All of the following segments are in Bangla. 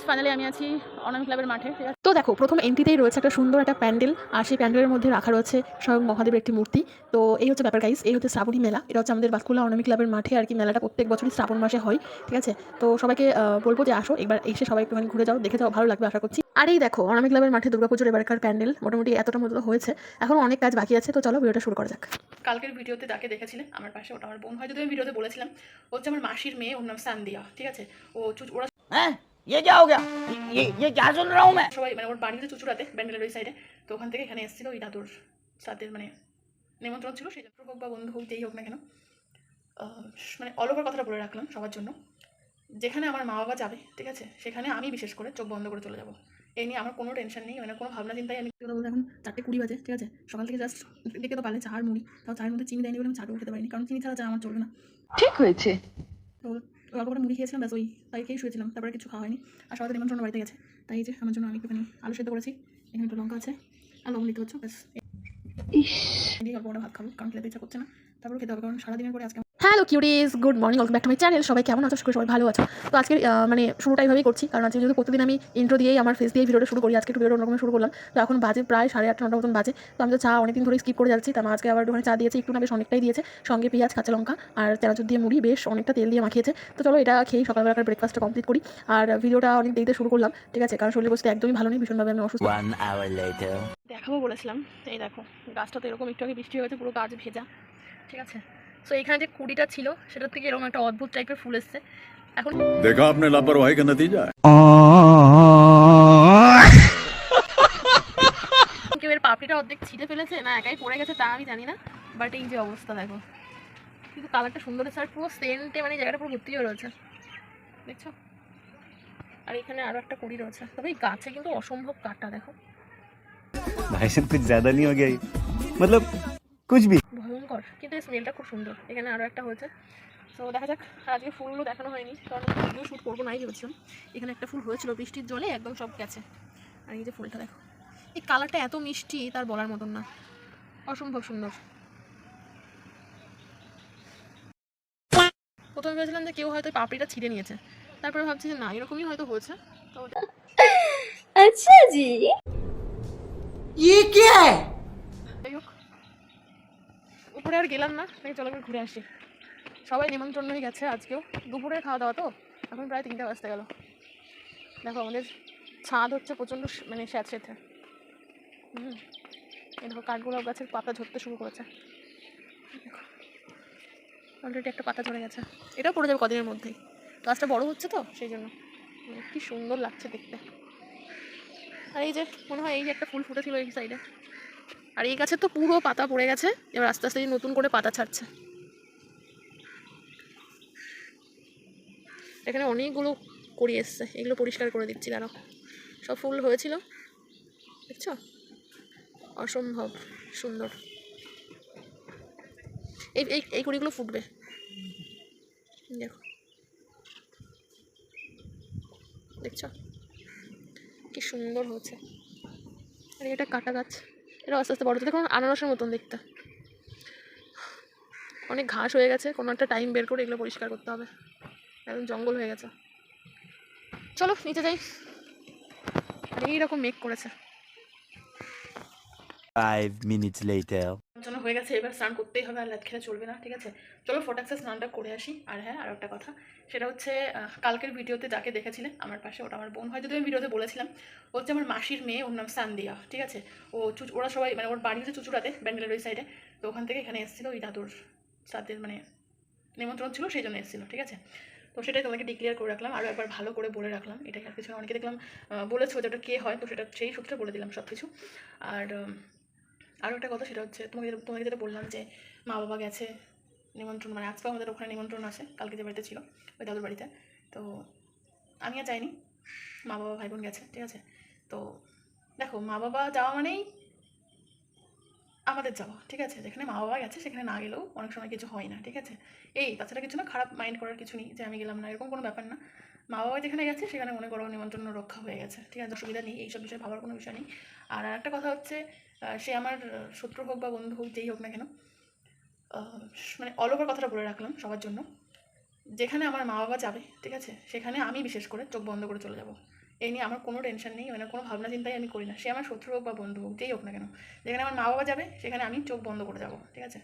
ফাইনালি আমি আছি অনামি ক্লাবের মাঠে। তো দেখো, প্রথম এন্ট্রিতেই রয়েছে একটা সুন্দর একটা প্যান্ডেল, আর সেই প্যান্ডেলের মধ্যে রাখা রয়েছে স্বয়ং মহাদেবের একটি মূর্তি। তো এই হচ্ছে ব্যাপার গাইস, এই হচ্ছে শ্রাবণী মেলা। এটা হচ্ছে আমাদের বাঁকুড়া অনামি ক্লাবের মাঠে আর কি। মেলাটা প্রত্যেক বছরই শ্রাবণ মাসে হয়, ঠিক আছে। তো সবাইকে বলবো যে আসো, এবার এসে সবাই একটুখানি ঘুরে যাও, দেখে যাও, ভালো লাগবে আশা করছি। আর এই দেখো, অনামি ক্লাবের মাঠে দুর্গাপুজোর এবারকার প্যান্ডেল মোটামুটি এতটা মতো হয়েছে, এখন অনেক কাজ বাকি আছে। তো চলো ভিডিওটা শুরু করা যাক। কালকের ভিডিওতে যাকে দেখেছিলেন আমার পাশে, ওটা আমার বোন, হয়তো আমি ভিডিওতে বলেছিলাম, হচ্ছে আমার মাসির মেয়ে, ওর নাম সান্দিয়া, ঠিক আছে। ওরা ये क्या हो गया? ये क्या सुन रहा हूँ मैं? সবাই মানে ওর বাড়িতে চুচুড়াতে, ব্যান্ডেলের ওই সাইডে। তো ওখান থেকে এখানে এসেছিলো ওই দাদুর সাথে, মানে নিমন্ত্রণ ছিল। সেই যাত্রা হোক বা বন্ধু হোক, যেই হোক না কেন, মানে অল ওভার কথাটা বলে রাখলাম সবার জন্য। যেখানে আমার মা বাবা যাবে, ঠিক আছে, সেখানে আমি বিশেষ করে চোখ বন্ধ করে চলে যাবো। এই নিয়ে আমার কোনো টেনশন নেই, মানে কোনো ভাবনা চিন্তাই আমি বলতে। এখন 4:20 বাজে, ঠিক আছে। সকাল থেকে জাস্ট দেখে তো পারলে চার মুড়ি, তাও চায়ের মধ্যে চিনি দেয়নি বলে আমি চাটও খেতে পারিনি, কারণ চিনি ছাড়া চা আমার চলবে না। ঠিক হয়েছে। তো অল্প করে মুড়ি খেয়েছিলাম, ব্যাস ওই তাই খেয়েই শুয়েছিলাম, তারপরে কিছু খাওয়া হয়নি। আর সবাই নিমন্ত্রণ বাড়িতে গেছে, তাই এই যে আমার জন্য আমি একটুখানি আলু সেদ্ধ করেছি, এখানে একটু লঙ্কা আছে আর লবণ দিতে হচ্ছে, ব্যাস। অল্প করে ভাত খাবো, কারণ খেতে ইচ্ছা করছে না, তারপর খেতে হবে, কারণ সারাদিনের পরে আজকে। Hello cuties, good morning, welcome back to my channel. সবাই কেমন আছো? সবাই ভালো আছো? তো আজকে মানে শুরুটা এইভাবেই করছি, কারণ আজকে যেহেতু প্রতিদিন আমি ইন্ট্রো দিয়েই আমার ফেস দিয়ে ভিডিওটা শুরু করি, আজকে একটু ভিডিওটা অন্যরকম শুরু করলাম। তো এখন বাজে প্রায় 8:30-9টার মতন বাজে। তো আমি তো চা অনেকদিন ধরে স্কিপ করে যাচ্ছি, তার আজকে আবার একটুখানি চা দিয়েছি, একটু না বেশ অনেকটাই দিয়েছে, সঙ্গে পেঁয়াজ, কাঁচা লঙ্কা আর চানাচুর দিয়ে মুড়ি, বেশ অনেকটা তেল দিয়ে মাখিয়েছে। তো চলো এটা খেয়েই সকালবেলাকার ব্রেকফাস্টটা কমপ্লিট করি। আর ভিডিওটা অনেক দেরিতে শুরু করলাম, ঠিক আছে, কারণ শরীর বসতে একদমই ভালো নেই, ভীষণভাবে আমি অসুস্থ। 1 hour later. দেখাবো বলেছিলাম, এই দেখো গাছটা তো এরকম একটু আগে বৃষ্টি হয়েছে, পুরো গাছ ভেজা, ঠিক আছে। সো এখানে যে কুড়িটা ছিল সেটার থেকে এরকম একটা অদ্ভুত টাইপের ফুল এসছে। এখন देखा आपने लापरवाही का नतीजा है। কেউ এর পাপড়িটা অর্ধেক ছিঁড়ে ফেলেছে না একাই পড়ে গেছে তা আমি জানি না, বাট এই যে অবস্থা দেখো, কিন্তু কালারটা সুন্দর আছে, আর পুরো সেন্টে মানে জায়গাটা পুরো ভর্তি হয়ে রয়েছে, দেখছো। আর এখানে আরো একটা কুড়ি রয়েছে, তবে এই গাছে কিন্তু অসম্ভব কাটা, দেখো भाई साहब कुछ ज्यादा नहीं हो गया ये? मतलब कुछ भी। ভয়ঙ্কর, কিন্তু এই স্মেলটা খুব সুন্দর। এখানে আরও একটা হয়েছে, তো দেখা যাক। আর আজকে ফুলগুলো দেখানো হয়নি, কারণ ভিডিও শ্যুট করবো নাই ভেবেছিলাম। এখানে একটা ফুল হয়েছিল, বৃষ্টির জলে একদম সব গেছে। আর এই যে ফুলটা দেখো, এই কালারটা এত মিষ্টি তার বলার মতন না, অসম্ভব সুন্দর। প্রথমে ভেবেছিলাম যে কেউ হয়তো পাপড়িটা ছিঁড়ে নিয়েছে, তারপরে ভাবছি যে না, এরকমই হয়তো হয়েছে। তো अच्छा जी, ये क्या है? যাই হোক, উপরে আর গেলাম না, তাই চলো ঘুরে আসি। সবাই নিমন্ত্রণ হয়ে গেছে আজকেও, দুপুরের খাওয়া দাওয়া তো, এখন প্রায় 3টা বাজতে গেল। দেখো আমাদের ছাদ হচ্ছে প্রচণ্ড মানে স্যাঁতস্যাঁতে। এই দেখো কাঠগোলাপ গাছের পাতা ঝরতে শুরু করেছে, দেখো অলরেডি একটা পাতা ঝরে গেছে, এটাও পড়ে যাবে কদিনের মধ্যেই। গাছটা বড় হচ্ছে তো সেই জন্য, কি সুন্দর লাগছে দেখতে। আর এই যে মনে হয় এই যে একটা ফুল ফুটেছিল এই সাইডে, আর এই গাছের তো পুরো পাতা পড়ে গেছে, এবার আস্তে আস্তে নতুন করে পাতা ছাড়ছে। এখানে অনেকগুলো করি এসছে, এগুলো পরিষ্কার করে দিচ্ছি, দাঁড়াও। সব ফুল হয়েছিল, দেখছো, অসম্ভব সুন্দর। এই এই এই কুড়িগুলো ফুটবে, দেখো, দেখছো কি সুন্দর হয়েছে। আর এটা কাটা গাছ, এটা আস্তে আস্তে বড় হচ্ছে, দেখো আনারসের মতন দেখতে। অনেক ঘাস হয়ে গেছে, কোনো একটা টাইম বের করে এগুলো পরিষ্কার করতে হবে, একদম জঙ্গল হয়ে গেছে। চলো নিচে যাই। আর এইরকম মেঘ করেছে। 5 minutes later. জন্য হয়ে গেছে, এবার স্নান করতেই হবে, আর রাত খেলে চলবে না, ঠিক আছে। চলো ফটাক্সে স্নানটা করে আসি। আর হ্যাঁ, আর একটা কথা, সেটা হচ্ছে কালকের ভিডিওতে যাকে দেখেছিলেন আমার পাশে, ওটা আমার বোন, হয়তো আমি ভিডিওতে বলেছিলাম, হচ্ছে আমার মাসির মেয়ে, ওর নাম সান্দিয়া, ঠিক আছে। ওরা সবাই মানে ওর বাড়ি হচ্ছে চুচুড়াতে, ব্যান্ডেলের ওই সাইডে। তো ওখান থেকে এখানে এসেছিলো ওই দাদুর সাথে, মানে নিমন্ত্রণ ছিল সেই জন্য এসেছিলো, ঠিক আছে। তো সেটাই তোমাকে ডিক্লিয়ার করে রাখলাম, আরও একবার ভালো করে বলে রাখলাম, এটাই আর কিছু। অনেকে দেখলাম বলেছো যে ওটা কে হয়, তো সেটা সেই সূত্রে বলে দিলাম সব কিছু। আর আরও একটা কথা, সেটা হচ্ছে তোমাকে যেটা বললাম যে মা বাবা গেছে নিমন্ত্রণ, মানে আজকেও আমাদের ওখানে নিমন্ত্রণ আছে, কালকে যে বাড়িতে ছিল ওই দাদুর বাড়িতে। তো আমি আর যাইনি, মা বাবা ভাই বোন গেছে, ঠিক আছে। তো দেখো, মা বাবা যাওয়া মানেই আমাদের যাওয়া, ঠিক আছে। যেখানে মা বাবা গেছে সেখানে না গেলেও অনেক সময় কিছু হয় না, ঠিক আছে। এই তাছাড়া কিছু না, খারাপ মাইন্ড করার কিছু নেই যে আমি গেলাম না, এরকম কোনো ব্যাপার না। মা বাবা যেখানে গেছে সেখানে মনে করো নিমন্ত্রণ রক্ষা হয়ে গেছে, ঠিক আছে, অসুবিধা নেই, এইসব বিষয়ে ভাবার কোনো বিষয় নেই। আর একটা কথা হচ্ছে, সে আমার শত্রু হোক বা বন্ধু হোক, যেই হোক না কেন, মানে অল ওভার কথাটা বলে রাখলাম সবার জন্য। যেখানে আমার মা বাবা যাবে, ঠিক আছে, সেখানে আমি বিশেষ করে চোখ বন্ধ করে চলে যাব। এই নিয়ে আমার কোনো টেনশন নেই, মানে কোনো ভাবনা চিন্তাই আমি করি না, সে আমার শত্রু হোক বা বন্ধু হোক, যেই হোক না কেন। যেখানে আমার মা বাবা যাবে সেখানে আমি চোখ বন্ধ করে যাবো, ঠিক আছে।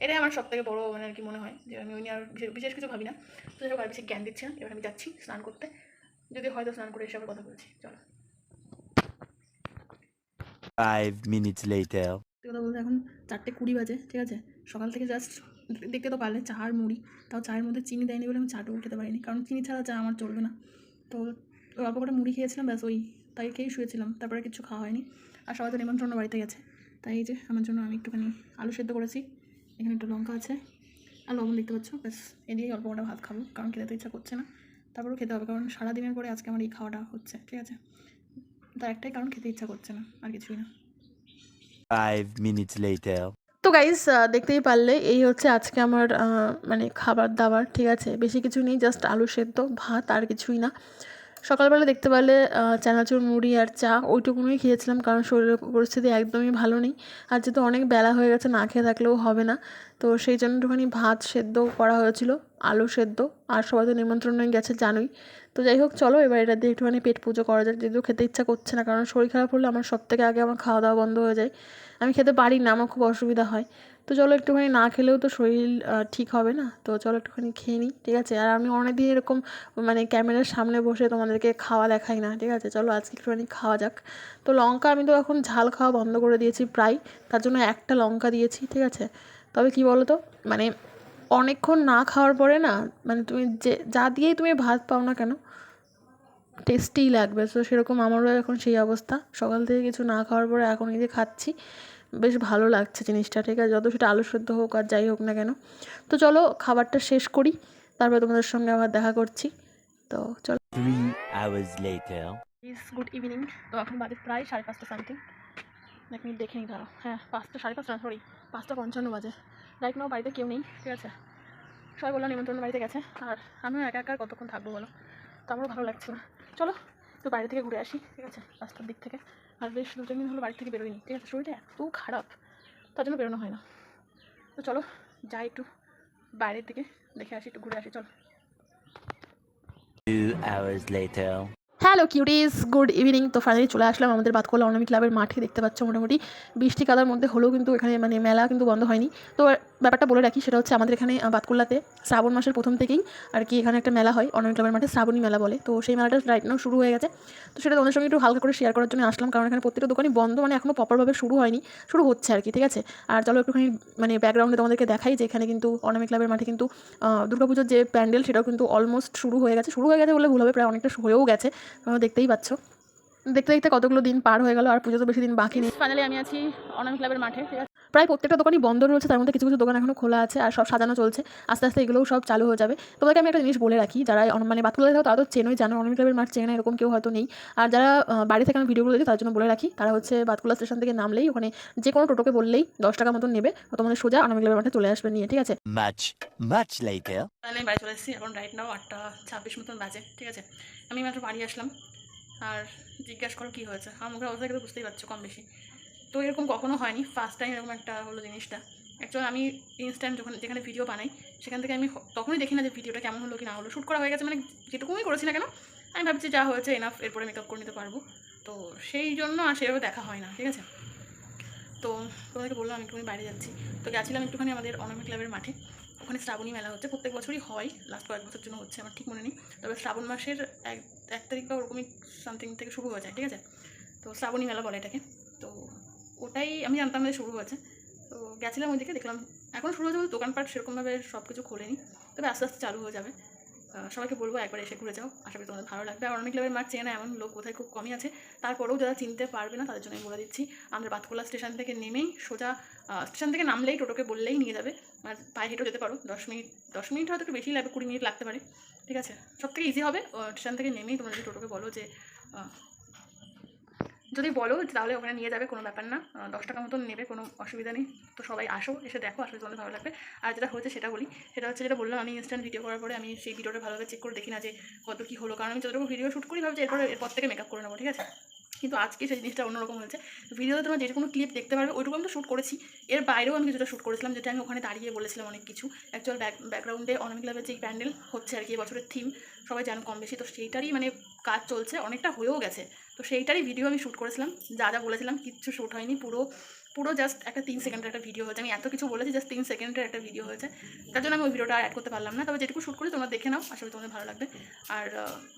এটাই আমার সবথেকে বড় মানে আর কি মনে হয়, যে আমি ওই নিয়ে আর বিশেষ কিছু ভাবি না। তো যাই হোক, আর বেশি জ্ঞান দিচ্ছি না, এবার আমি যাচ্ছি স্নান করতে, যদি হয়তো স্নান করে এসে আবার কথা বলছি, চলো। 5 minutes later. সত্যি কথা বলতে এখন 4:20 বাজে, ঠিক আছে। সকাল থেকে জাস্ট দেখতে তো পারলে চা আর মুড়ি, তাও চায়ের মধ্যে চিনি দেয়নি বলে আমি চাটুকু খেতে পারিনি, কারণ চিনি ছাড়া চা আমার চলবে না। তো ওই অল্প করে মুড়ি খেয়েছিলাম, ব্যাস ওই তাই খেয়েই শুয়েছিলাম, তারপরে কিছু খাওয়া হয়নি। আর সবাই তো নিমন্ত্রণ বাড়িতে গেছে, তাই এই যে আমার জন্য আমি একটুখানি আলু সেদ্ধ করেছি, এখানে একটু লঙ্কা আছে আর লবণ দেখতে পাচ্ছ, ব্যাস এই দিয়েই অল্প কটা ভাত খাবো, কারণ খেতে তো ইচ্ছা করছে না। তারপরেও খেতে হবে, কারণ সারাদিনের পরে আজকে আমার এই খাওয়াটা হচ্ছে, ঠিক আছে। তার একটাই কারণ, খেতে ইচ্ছা করছে না, আর কিছুই না। 5 minutes later. তো গাইস, দেখতেই পারলে এই হচ্ছে আজকে আমার মানে খাবার দাবার, ঠিক আছে। বেশি কিছু নেই, জাস্ট আলু সেদ্ধ, ভাত, আর কিছুই না। সকালবেলা দেখতে পারলে চানাচুর মুড়ি আর চা ওইটুকুনই খেয়েছিলাম, কারণ শরীরের পরিস্থিতি একদমই ভালো নেই। আর যেহেতু অনেক বেলা হয়ে গেছে, না খেয়ে থাকলেও হবে না, তো সেই জন্য একটুখানি ভাত সেদ্ধ করা হয়েছিল, আলু সেদ্ধ, আর সবাই তো নিমন্ত্রণে গেছে জানোই। তো যাই হোক, চলো এবার এটা দিয়ে একটুখানি পেট পুজো করা যাক, যেহেতু খেতে ইচ্ছা করছে না, কারণ শরীর খারাপ হলে আমার সবথেকে আগে আমার খাওয়া দাওয়া বন্ধ হয়ে যায়, আমি খেতে পারি না, আমার খুব অসুবিধা হয়। তো চলো একটুখানি না খেলেও তো শরীর ঠিক হবে না, তো চলো একটুখানি খেয়ে নিই, ঠিক আছে। আর আমি অনেকদিন এরকম মানে ক্যামেরার সামনে বসে তোমাদেরকে খাওয়া দেখাই না, ঠিক আছে। চলো আজকে একটুখানি খাওয়া যাক। তো লঙ্কা আমি তো এখন ঝাল খাওয়া বন্ধ করে দিয়েছি প্রায়, তার জন্য একটা লঙ্কা দিয়েছি, ঠিক আছে। তবে কি বলো তো, মানে অনেকক্ষণ না খাওয়ার পরে না, মানে তুমি যে যা দিয়েই তুমি ভাত পাও না কেন, টেস্টিই লাগবে। তো সেরকম আমারও এখন সেই অবস্থা, সকাল থেকে কিছু না খাওয়ার পরে এখন এই যে খাচ্ছি, বেশ ভালো লাগছে জিনিসটা, ঠিক আছে। যত সেটা আলু সেদ্ধ হোক আর যাই হোক না কেন। তো চলো খাবারটা শেষ করি, তারপরে তোমাদের সঙ্গে আবার দেখা করছি। তো চলো। 3 hours later. Good evening. তো এখন বাজে প্রায় 5:30 সামথিং, এক মিনিট দেখে নিই, দাঁড়াও। হ্যাঁ, 5টা 5:30 না, সরি 5:55 বাজে। রাইট নাও বাড়িতে কেউ নেই, ঠিক আছে। সবাই বললাম নিমন্ত্রণ বাড়িতে গেছে, আর আমিও একা একা কতক্ষণ থাকবো বলো, তো আমারও ভালো লাগছে না। চলো তো বাইরে থেকে ঘুরে আসি, ঠিক আছে, রাস্তার দিক থেকে। আর বেশ 2-3 দিন হলো বাড়ি থেকে বেরোয়নি, ঠিক আছে। শরীরটা এত খারাপ, তার জন্য বেরোনো হয় না। তো চলো যাই একটু বাইরের দিকে, দেখে আসি, একটু ঘুরে আসি, চলো। 2 hours later. Hello cuties, good evening. তো ফাইনালি চলে আসলাম আমাদের বাতকুল্লা অনামি ক্লাবের মাঠে। দেখতে পাচ্ছ মোটামুটি বৃষ্টি কাদার মধ্যে হলেও কিন্তু এখানে মানে মেলা কিন্তু বন্ধ হয়নি। তো ব্যাপারটা বলে রাখি, সেটা হচ্ছে আমাদের এখানে বাতকুল্লাতে শ্রাবণ মাসের প্রথম থেকেই আর কি এখানে একটা মেলা হয়, অনামি ক্লাবের মাঠে শ্রাবণী মেলা বলে। তো সেই মেলাটা রাইট নাও শুরু হয়ে গেছে। তো সেটা তোমাদের সঙ্গে একটু হালকা করে শেয়ার করার জন্য আসলাম, কারণ এখানে প্রত্যেকটা দোকানই বন্ধ, মানে এখনও প্রপারভাবে শুরু হয়নি, শুরু হচ্ছে আর কি, ঠিক আছে। আর চলো একটুখানি মানে ব্যাকগ্রাউন্ডে তোমাদেরকে দেখাই যে এখানে কিন্তু অনামি ক্লাবের মাঠে কিন্তু দুর্গাপুজোর যে প্যান্ডেল সেটাও কিন্তু অলমোস্ট শুরু হয়ে গেছে বলে ভুল হবে, প্রায় অনেকটা হয়েও গেছে, তোমরা দেখতেই পাচ্ছ। দেখতে দেখতে কতগুলো দিন পার হয়ে গেল, আর পুজো তো বেশি দিন বাকি নেই। ফাইনালি আমি আছি অনামি ক্লাবের মাঠে, ঠিক আছে। প্রায় প্রত্যেকটা দোকানই বন্ধ রয়েছে, তার মধ্যে কিছু কিছু দোকান এখনো খোলা আছে, আর সব সাজানো চলছে। আস্তে আস্তে এগুলোও সব চালু হয়ে যাবে। তোমাদেরকে আমি একটা জিনিস বলে রাখি, যারা মানে বাতকুল্লা থাকো তারা তো চেনোই, জানো অনামি ক্লাবের মাঠ চেনে এরকম কেউ হয়তো নেই। আর যারা বাড়ি থেকে আমি ভিডিওগুলো দেখি, তার জন্য বলে রাখি, তারা হচ্ছে বাতকুল্লা স্টেশন থেকে নামলেই ওখানে যে কোনো টোটোকে বললেই 10 টাকা মতন নেবে, তোমাদের সোজা অনামি ক্লাবের মাঠে চলে আসবে নিয়ে, ঠিক আছে। Much later. আমি বাড়ি চলে এসেছি, এখন রাইট নাও 8:26 মতন বাজে, ঠিক আছে। আমি মাত্র বাড়ি আসলাম, আর জিজ্ঞাসা করো কী হয়েছে, আমার মুখের অবস্থা কিন্তু বুঝতেই পারছো কম বেশি। তো এরকম কখনো হয়নি, ফার্স্ট টাইম এরকম একটা হলো জিনিসটা। অ্যাকচুয়ালি আমি ইনস্ট্যান্ট যেখানে ভিডিও বানাই সেখান থেকে আমি তখনই দেখি না যে ভিডিওটা কেমন হলো কি না হলো, শ্যুট করা হয়ে গেছে, মানে যেটুকুই করেছি না কেন আমি ভাবছি যা হয়েছে এনাফ, এরপরে মেকআপ করে নিতে পারবো। তো সেই জন্য আর সেভাবে দেখা হয় না, ঠিক আছে। তো তোমাদেরকে বললাম আমি একটুখানি বাইরে যাচ্ছি, তো গেছিলাম একটুখানি আমাদের অনামি ক্লাবের মাঠে। ওখানে শ্রাবণী মেলা হচ্ছে, প্রত্যেক বছরই হয়, লাস্ট কয়েক বছর জন্য হচ্ছে, আমার ঠিক মনে নেই। তবে শ্রাবণ মাসের 1 তারিখ বা ওরকমই সামথিং থেকে শুরু হয়ে যায়, ঠিক আছে। তো শ্রাবণী মেলা বলে এটাকে। তো ওটাই আমি জানতাম যে শুরু হয়েছে। তো গেছিলাম ওইদিকে, দেখলাম এখন শুরু হয়েছে বলে দোকানপাট সেরকমভাবে সব কিছু খোলেনি, তবে আস্তে আস্তে চালু হয়ে যাবে। সবাইকে বলবো একবার এসে ঘুরে যাও, আশা করি তোমাদের ভালো লাগবে। আর অনেক ক্লাবের মাঠ চেনা এমন লোক কোথায় খুব কমই আছে, তারপরেও যারা চিনতে পারবে না তাদের জন্য আমি বলে দিচ্ছি, আমাদের বাতকুল্লা স্টেশন থেকে নেমেই সোজা স্টেশন থেকে নামলেই টোটোকে বললেই নিয়ে যাবে, আর পায়ে হেঁটেও যেতে পারো, 10 মিনিট হয়তো একটু বেশি লাগবে, 20 মিনিট লাগতে পারে, ঠিক আছে। সব থেকে ইজি হবে স্টেশন থেকে নেমেই তোমরা যদি টোটোকে বলো যে যদি বলো তাহলে ওখানে নিয়ে যাবে, কোনো ব্যাপার না, 10 টাকা মতন নেবে, কোনো অসুবিধা নেই। তো সবাই আসো, এসে দেখো, আসলে তোমাদের ভালো লাগবে। আর যেটা হয়েছে সেটা বলি, সেটা হচ্ছে যেটা বললাম, আমি ইনস্ট্যান্ট ভিডিও করার পরে আমি সেই ভিডিওটা ভালোভাবে চেক করে দেখি না যে কত কী হলো, কারণ আমি যতটুকু ভিডিও শ্যুট করি ভাবছি এরপর থেকে মেকআপ করে নেবো, ঠিক আছে। কিন্তু আজকে সেই জিনিসটা অন্যরকম হয়েছে। ভিডিওতে তোমরা যেটুকু ক্লিপ দেখতে পারবে ওইটুকু আমি তো শ্যুট করেছি, এর বাইরেও আমি কিছুটা শ্যুট করেছিলাম, যেটা আমি ওখানে দাঁড়িয়ে বলেছিলাম অনেক কিছু। অ্যাকচুয়াল ব্যাকগ্রাউন্ডে অনামি ক্লাবের যে প্যান্ডেল হচ্ছে আর কি, বছরের থিম, সবাই জানো কম বেশি, তো সেইটারই মানে কাজ চলছে, অনেকটা হয়েও গেছে। তো সেইটারই ভিডিও আমি শ্যুট করেছিলাম, যা যা বলেছিলাম কিচ্ছু শ্যুট হয়নি, পুরো পুরো জাস্ট একটা 3 সেকেন্ডের একটা ভিডিও হয়েছে। আমি এত কিছু বলেছি, জাস্ট 3 সেকেন্ডের একটা ভিডিও হয়েছে, তার জন্য আমি ওই ভিডিওটা অ্যাড করতে পারলাম না। তবে যেটুকু শ্যুট করি তোমরা দেখে নাও, আসলে তোমাদের ভালো লাগবে। আর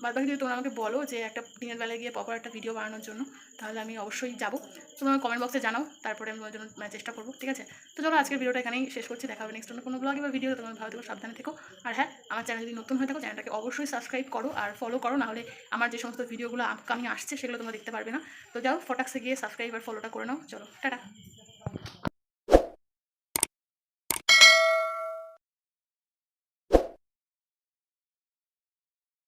বাদ বাকি যদি তোমরা আমাকে বলো যে একটা দিনের বেলায় গিয়ে প্রপার একটা ভিডিও বানানোর জন্য, তাহলে আমি অবশ্যই যাবো। তোমরা কমেন্ট বক্সে জানাও, তারপরে আমি ওই জন্য চেষ্টা করবো, ঠিক আছে? তো চলো আজকের ভিডিওটা এখানেই শেষ করছি, দেখা হবে নেক্সট অন্য কোনো ব্লগে বা ভিডিও। তোমার ভালো থেকো, সাবধানে থেকো। আর হ্যাঁ, আমার চ্যানেল যদি নতুন হয়ে থাকো, চ্যানেলটাকে অবশ্যই সাবস্ক্রাইব করো আর ফলো করো, নাহলে আমার যে সমস্ত ভিডিওগুলো আপকামিং আসছে সেগুলো তোমরা দেখতে পারবে না। তো যাও ফটাক্সে গিয়ে সাবস্ক্রাইব আর ফলোটা করে নাও। চলো টাটা।